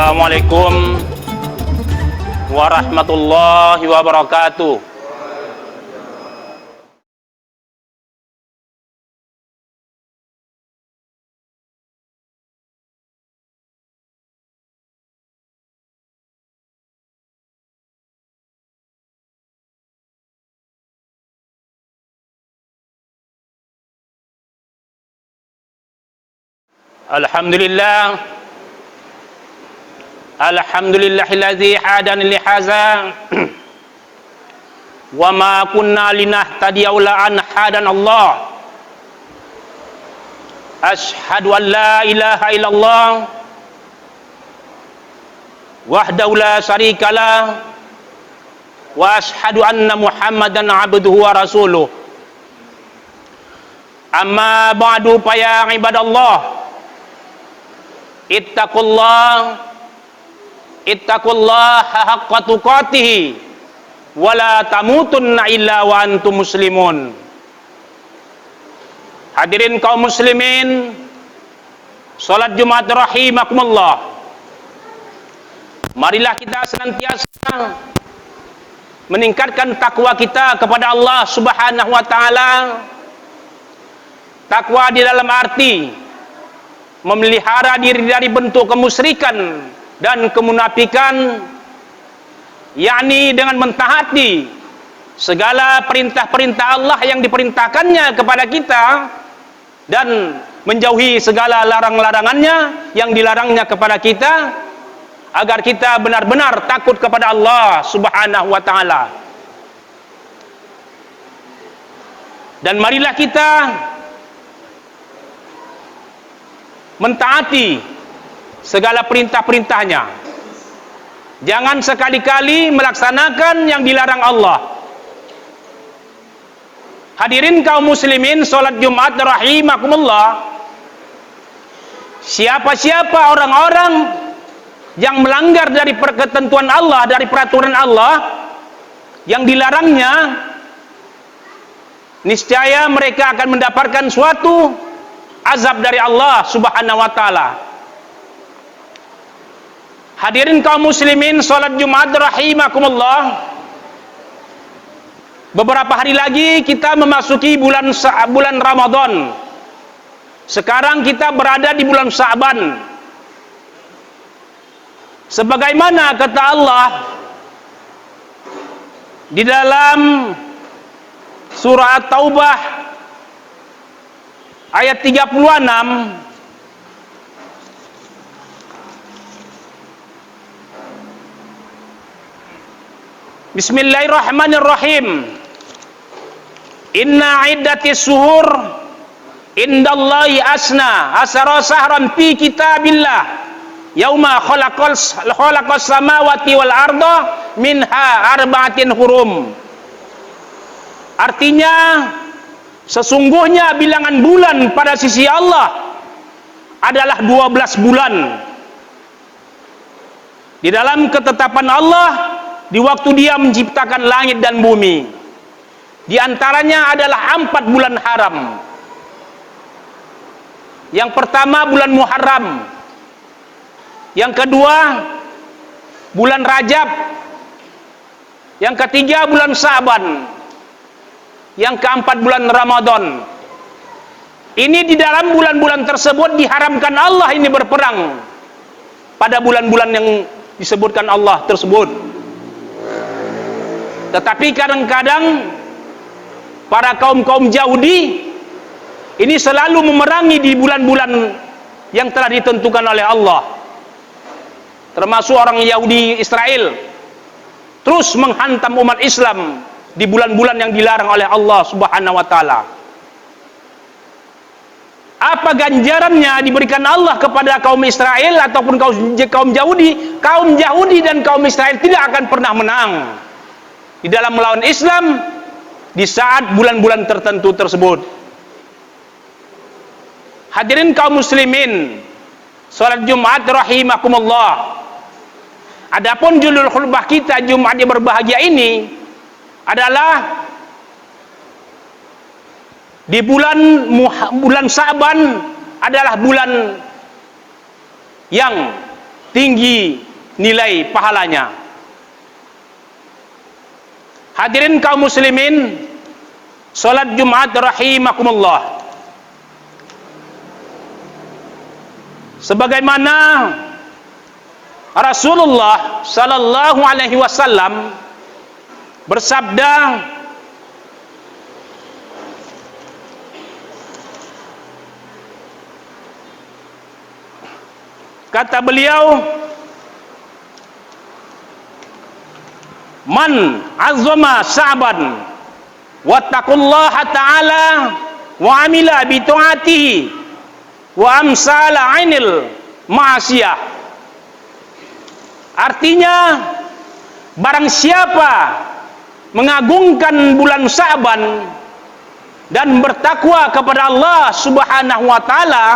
Assalamualaikum warahmatullahi wabarakatuh. Alhamdulillahilladzi hadana li hadza wa ma kunna linahtadiya laula an hadanallah. Asyhadu an la ilaha illallah wahdahu la syarikalah wa asyhadu anna Muhammadan abduhu wa rasuluh. Amma ba'du fa ya ibadallah, ittaqullaha haqqa tuqatih wa la tamutunna illa wa antum muslimun. Hadirin kaum muslimin, salat Jumat rahimakumullah. Marilah kita senantiasa meningkatkan takwa kita kepada Allah Subhanahu wa taala. Takwa di dalam arti memelihara diri dari bentuk kemusyrikan dan kemunafikan, yakni dengan mentaati segala perintah-perintah Allah yang diperintahkannya kepada kita dan menjauhi segala larang-larangannya yang dilarangnya kepada kita, agar kita benar-benar takut kepada Allah Subhanahu wa taala. Dan marilah kita mentaati segala perintah-perintahnya. Jangan sekali-kali melaksanakan yang dilarang Allah. Hadirin kaum muslimin, salat Jumat rahimakumullah. Siapa-siapa orang-orang yang melanggar dari ketentuan Allah, dari peraturan Allah yang dilarangnya, niscaya mereka akan mendapatkan suatu azab dari Allah Subhanahu wa taala. Hadirin kaum muslimin, salat Jumat rahimakumullah. Beberapa hari lagi kita memasuki bulan Ramadan. Sekarang kita berada di bulan Sya'ban. Sebagaimana kata Allah di dalam surah At-Taubah ayat 36, Bismillahirrahmanirrahim. Inna iddatis suhur indallahi asna asara sahran fi kitabillah yauma khalaqas samawati wal arda minha arba'atin hurum. Artinya, sesungguhnya bilangan bulan pada sisi Allah adalah 12 bulan. Di dalam ketetapan Allah, di waktu Dia menciptakan langit dan bumi, di antaranya adalah 4 bulan haram. Yang pertama bulan Muharram, yang kedua bulan Rajab, yang ketiga bulan Sya'ban, yang keempat bulan Ramadan. Ini di dalam bulan-bulan tersebut diharamkan Allah ini berperang pada bulan-bulan yang disebutkan Allah tersebut. Tetapi kadang-kadang para kaum-kaum Yahudi ini selalu memerangi di bulan-bulan yang telah ditentukan oleh Allah. Termasuk orang Yahudi Israel terus menghantam umat Islam di bulan-bulan yang dilarang oleh Allah Subhanahu wa taala. Apa ganjarannya diberikan Allah kepada kaum Israel ataupun kaum Yahudi? Kaum Yahudi dan kaum Israel tidak akan pernah menang di dalam melawan Islam di saat bulan-bulan tertentu tersebut. Hadirin kaum muslimin, salat Jumat rahimakumullah. Adapun judul khutbah kita Jumat yang berbahagia ini adalah di bulan Sya'ban adalah bulan yang tinggi nilai pahalanya. Hadirin kaum muslimin, salat Jumat rahimakumullah, sebagaimana Rasulullah sallallahu alaihi wasallam bersabda, kata beliau, man azzama sa'ban wattaqullaha ta'ala wa amila bi ta'atihi wa amsala 'ainil ma'siyah. Artinya, barang siapa mengagungkan bulan Sa'ban dan bertakwa kepada Allah Subhanahu wa taala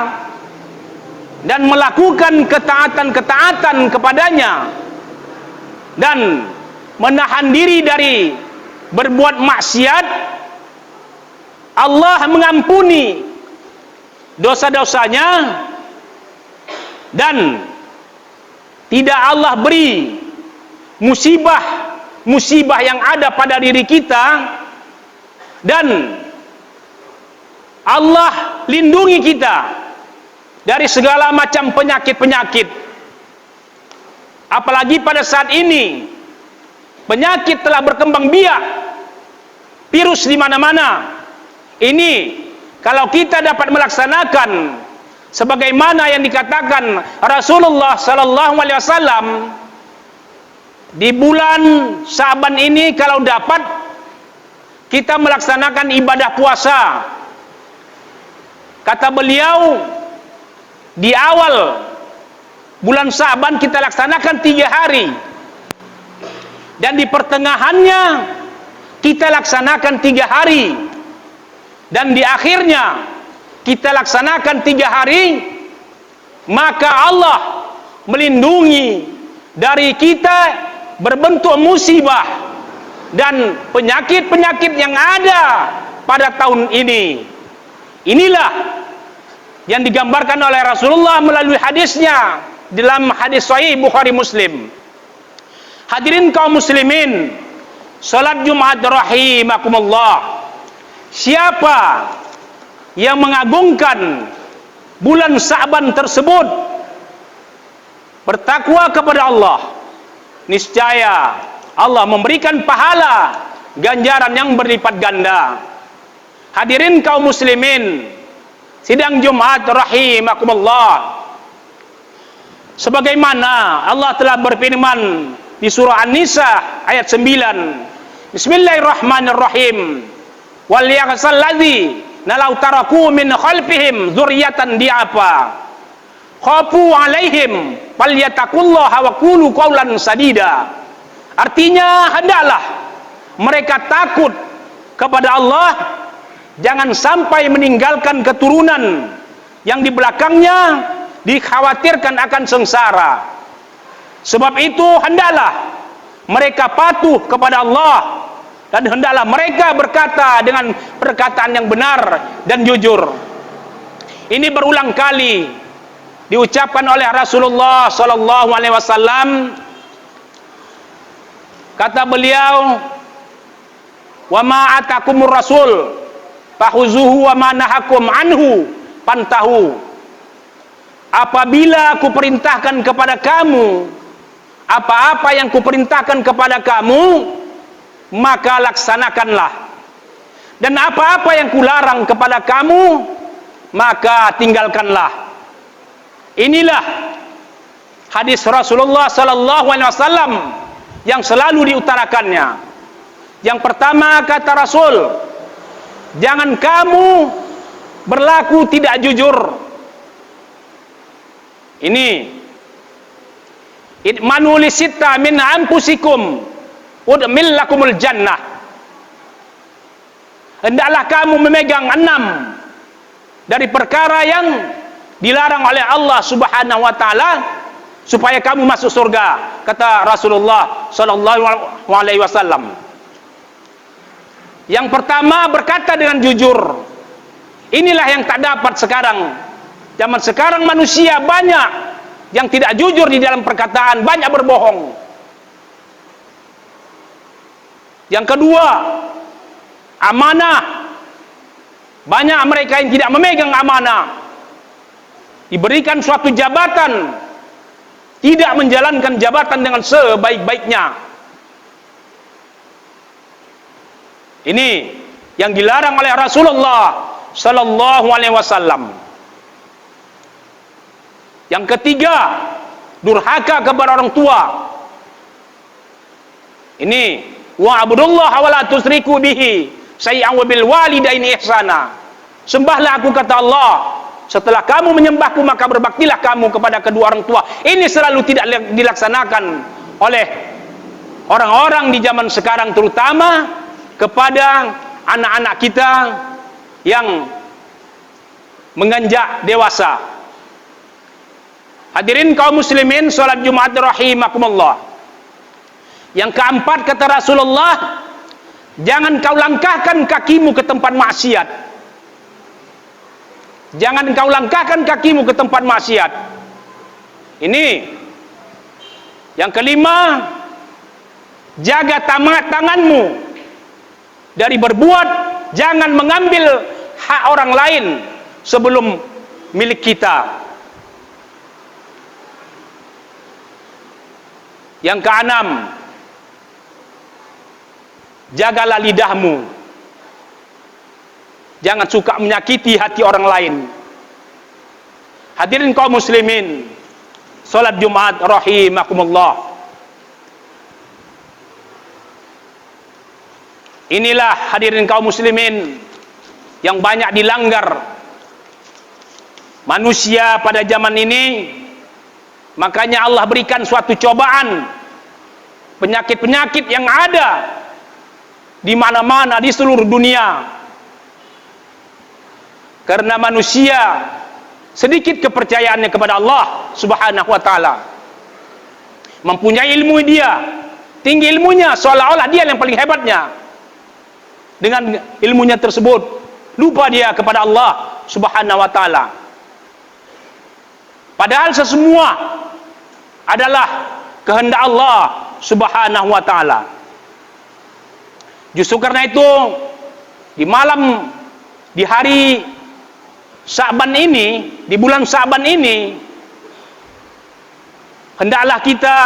dan melakukan ketaatan-ketaatan kepadanya dan menahan diri dari berbuat maksiat, Allah mengampuni dosa-dosanya dan tidak Allah beri musibah yang ada pada diri kita, dan Allah lindungi kita dari segala macam penyakit-penyakit. Apalagi pada saat ini penyakit telah berkembang biak, virus di mana-mana. Ini kalau kita dapat melaksanakan sebagaimana yang dikatakan Rasulullah sallallahu alaihi wasallam, di bulan Sa'ban ini kalau dapat kita melaksanakan ibadah puasa, kata beliau, di awal bulan Sa'ban kita laksanakan 3 hari, dan di pertengahannya kita laksanakan 3 hari, dan di akhirnya kita laksanakan 3 hari, maka Allah melindungi dari kita berbentuk musibah dan penyakit-penyakit yang ada pada tahun ini. Inilah yang digambarkan oleh Rasulullah melalui hadisnya dalam hadis sahih Bukhari Muslim. Hadirin kaum muslimin, salat Jumat rahimakumullah, siapa yang mengagungkan bulan Sa'ban tersebut, bertakwa kepada Allah, niscaya Allah memberikan pahala ganjaran yang berlipat ganda. Hadirin kaum muslimin, sidang Jumat rahimakumullah, sebagaimana Allah telah berfirman di surah An-Nisa ayat 9, Bismillahirrahmanirrahim, wal yaghsal ladzi nalau taraku min khalfihim dzurriyyatan di'afa khafu alaihim falyataqullaha wa qulu qawlan sadida. Artinya, hendaklah mereka takut kepada Allah, jangan sampai meninggalkan keturunan yang di belakangnya dikhawatirkan akan sengsara. Sebab itu hendaklah mereka patuh kepada Allah, dan hendaklah mereka berkata dengan perkataan yang benar dan jujur. Ini berulang kali diucapkan oleh Rasulullah sallallahu alaihi wasallam. Kata beliau, "Wa ma atakumur rasul fahuzuhu wa ma nahakum anhu pantahu." Apabila aku perintahkan kepada kamu apa-apa yang kuperintahkan kepada kamu, maka laksanakanlah, dan apa-apa yang kularang kepada kamu, maka tinggalkanlah. Inilah hadis Rasulullah sallallahu alaihi wasallam yang selalu diutarakannya. Yang pertama, kata Rasul, jangan kamu berlaku tidak jujur. Ini idmanu lisitta min anfusikum udmil lakumul jannah. Hendaklah kamu memegang 6 dari perkara yang dilarang oleh Allah Subhanahu wa taala supaya kamu masuk surga, kata Rasulullah sallallahu alaihi wasallam. Yang pertama, berkata dengan jujur. Inilah yang tak dapat sekarang. Zaman sekarang manusia banyak yang tidak jujur di dalam perkataan, banyak berbohong. Yang kedua, amanah. Banyak mereka yang tidak memegang amanah. Diberikan suatu jabatan, tidak menjalankan jabatan dengan sebaik-baiknya. Ini yang dilarang oleh Rasulullah sallallahu alaihi wasallam. Yang ketiga, durhaka kepada orang tua. Ini wa'budullaha wa la tusyriku bihi syai'an wa bil walidaini ihsana. Sembahlah aku, kata Allah, setelah kamu menyembahku maka berbaktilah kamu kepada kedua orang tua. Ini selalu tidak dilaksanakan oleh orang-orang di zaman sekarang, terutama kepada anak-anak kita yang menginjak dewasa. Hadirin kaum muslimin, salat Jumat rahimakumullah. Yang keempat, kata Rasulullah, jangan kau langkahkan kakimu ke tempat maksiat. Jangan kau langkahkan kakimu ke tempat maksiat. Ini yang kelima, jaga tanganmu dari berbuat, jangan mengambil hak orang lain sebelum milik kita. Yang keenam, jagalah lidahmu, jangan suka menyakiti hati orang lain. Hadirin kaum muslimin, salat Jumat rahimakumullah. Inilah hadirin kaum muslimin yang banyak dilanggar manusia pada zaman ini. Makanya Allah berikan suatu cobaan, penyakit-penyakit yang ada di mana-mana di seluruh dunia, karena manusia sedikit kepercayaannya kepada Allah Subhanahu wa taala. Mempunyai ilmu dia, tinggi ilmunya, seolah-olah dia yang paling hebatnya. Dengan ilmunya tersebut lupa dia kepada Allah Subhanahu wa taala. Padahal sesemua adalah kehendak Allah Subhanahu wa taala. Justru karena itu, di hari Sa'ban ini, di bulan Sa'ban ini, hendaklah kita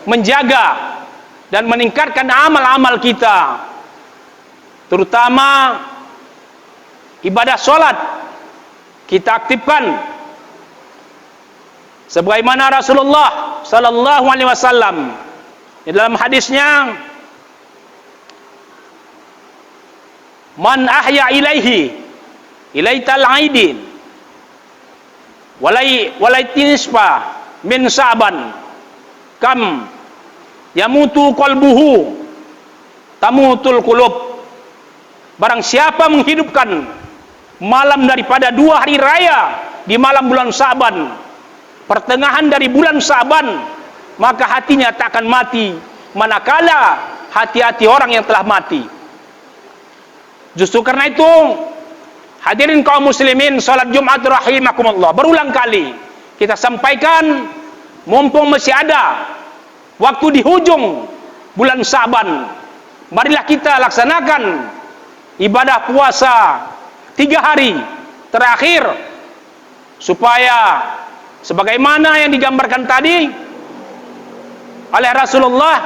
menjaga dan meningkatkan amal-amal kita, terutama ibadah sholat. Kita aktifkan sebagaimana Rasulullah sallallahu alaihi wasallam di dalam hadisnya, man ahya ilaital aidin walai tinispa min Sa'ban kam yamutu qalbuhu tamutul qulub. Barang siapa menghidupkan malam daripada 2 hari raya di malam bulan Sa'ban, pertengahan dari bulan Sa'ban, maka hatinya tak akan mati manakala hati-hati orang yang telah mati. Justru karena itu, hadirin kaum muslimin, salat Jumat rahimakumullah, berulang kali kita sampaikan, mumpung masih ada waktu di hujung bulan Sa'ban, marilah kita laksanakan ibadah puasa 3 hari terakhir, supaya sebagaimana yang digambarkan tadi oleh Rasulullah,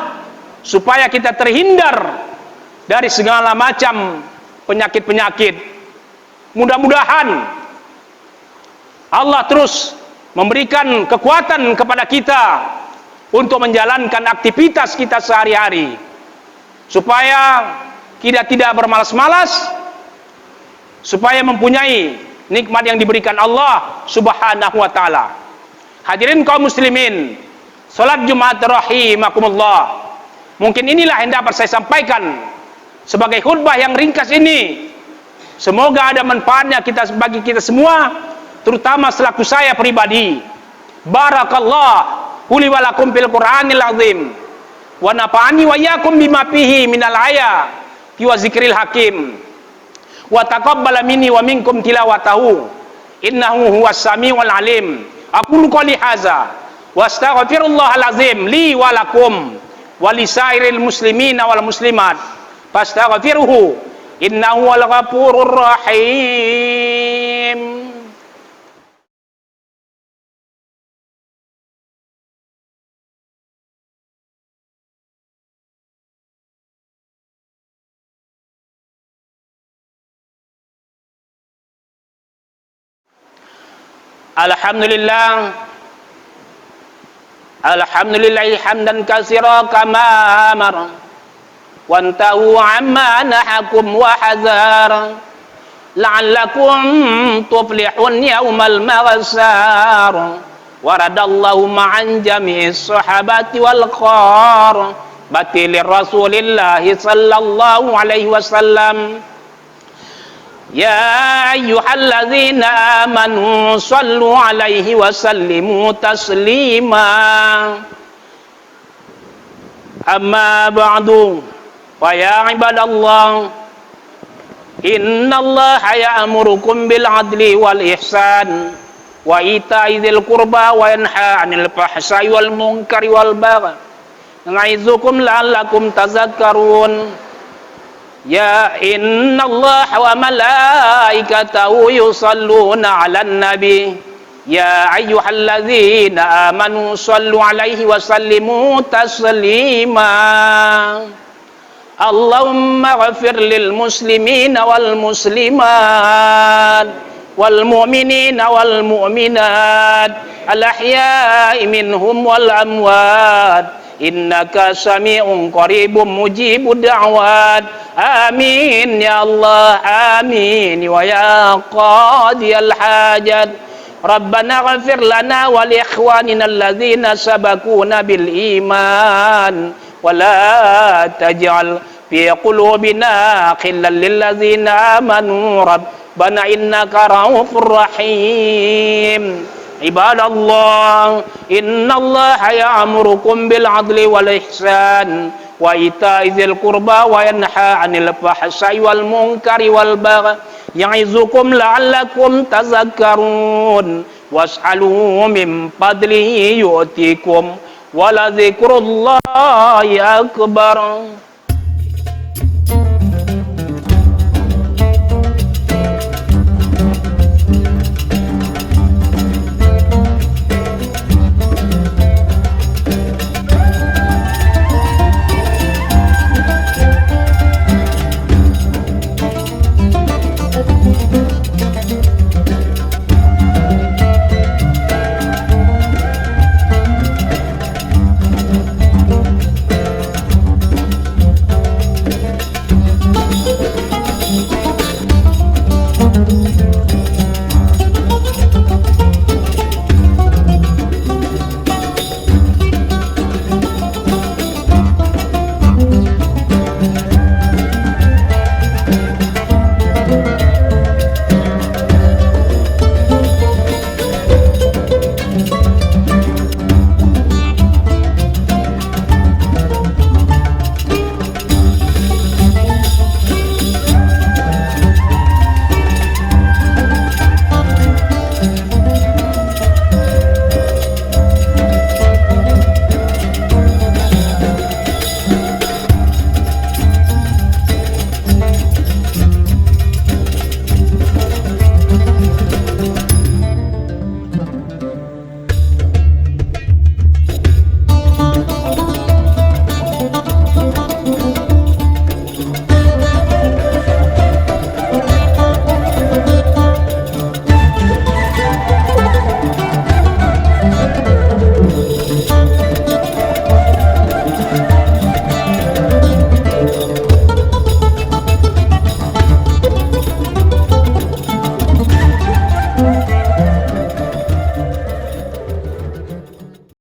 supaya kita terhindar dari segala macam penyakit-penyakit. Mudah-mudahan Allah terus memberikan kekuatan kepada kita untuk menjalankan aktivitas kita sehari-hari, supaya kita tidak bermalas-malas, supaya mempunyai nikmat yang diberikan Allah Subhanahu wa taala. Hadirin kaum muslimin, salat Jumat rahimakumullah, mungkin inilah yang dapat saya sampaikan sebagai khutbah yang ringkas ini. Semoga ada manfaatnya bagi kita semua, terutama selaku saya pribadi. Barakallah quli wa lakum fil Qur'anil azim wa nafa'ani wa iyyakum bima fihi minal ayati wa zikril hakim wa taqabbala minni wa minkum tilawatahu innahu huwas samiul alim. Aqulu qouli hadza wa astaghfirullahal azim li wa lakum wa lisairil muslimina wal muslimat fastaghfiruhu innahu wal ghafurur rahim. Alhamdulillah hamdan katsira kama amara wantahu amma nahakum wa hazara la'allakum tuflihun yaumal maghsar waradallahu ma'an jami'is sahabati wal khar batilir rasulillahi sallallahu alaihi wasallam. Ya ayyuhalladzina amanu sallu alaihi wa sallimu taslima. Amma ba'du, wa ya ibadallah, innallaha ya'murukum bil adli wal ihsan wa ita'i dzil qurba wa yanha 'anil fahsya'i wal munkari wal baghi ya'izukum la'allakum tadhakkarun. Ya innallaha wa malaikatahu yusalluna 'alan nabi ya ayyuhalladzina amanu sallu 'alaihi wa sallimu taslima. Allahumma ghafir lil muslimina wal muslimat wal mu'minina wal mu'minat al ahya'i minhum wal amwat innaka sami'un qaribun mujibud da'wat. Amin ya Allah, amin wa ya qadiyal hajat. Rabbana ghafir lana wa li ikhwanina alladzina sabaquna bil iman wa la taj'al fi qulubina ghillan lil ladzina amanu rabbana innaka raufur rahim. Ibadallah, innallaha ya'murukum bil adli wal ihsan wa ita'i dzil qurba wa yanha 'anil fahsya'i wal munkari wal baghi ya'izukum la'allakum tadhakkarun was'alu min fadlihi yu'tikum wa la dzikrullahi akbar.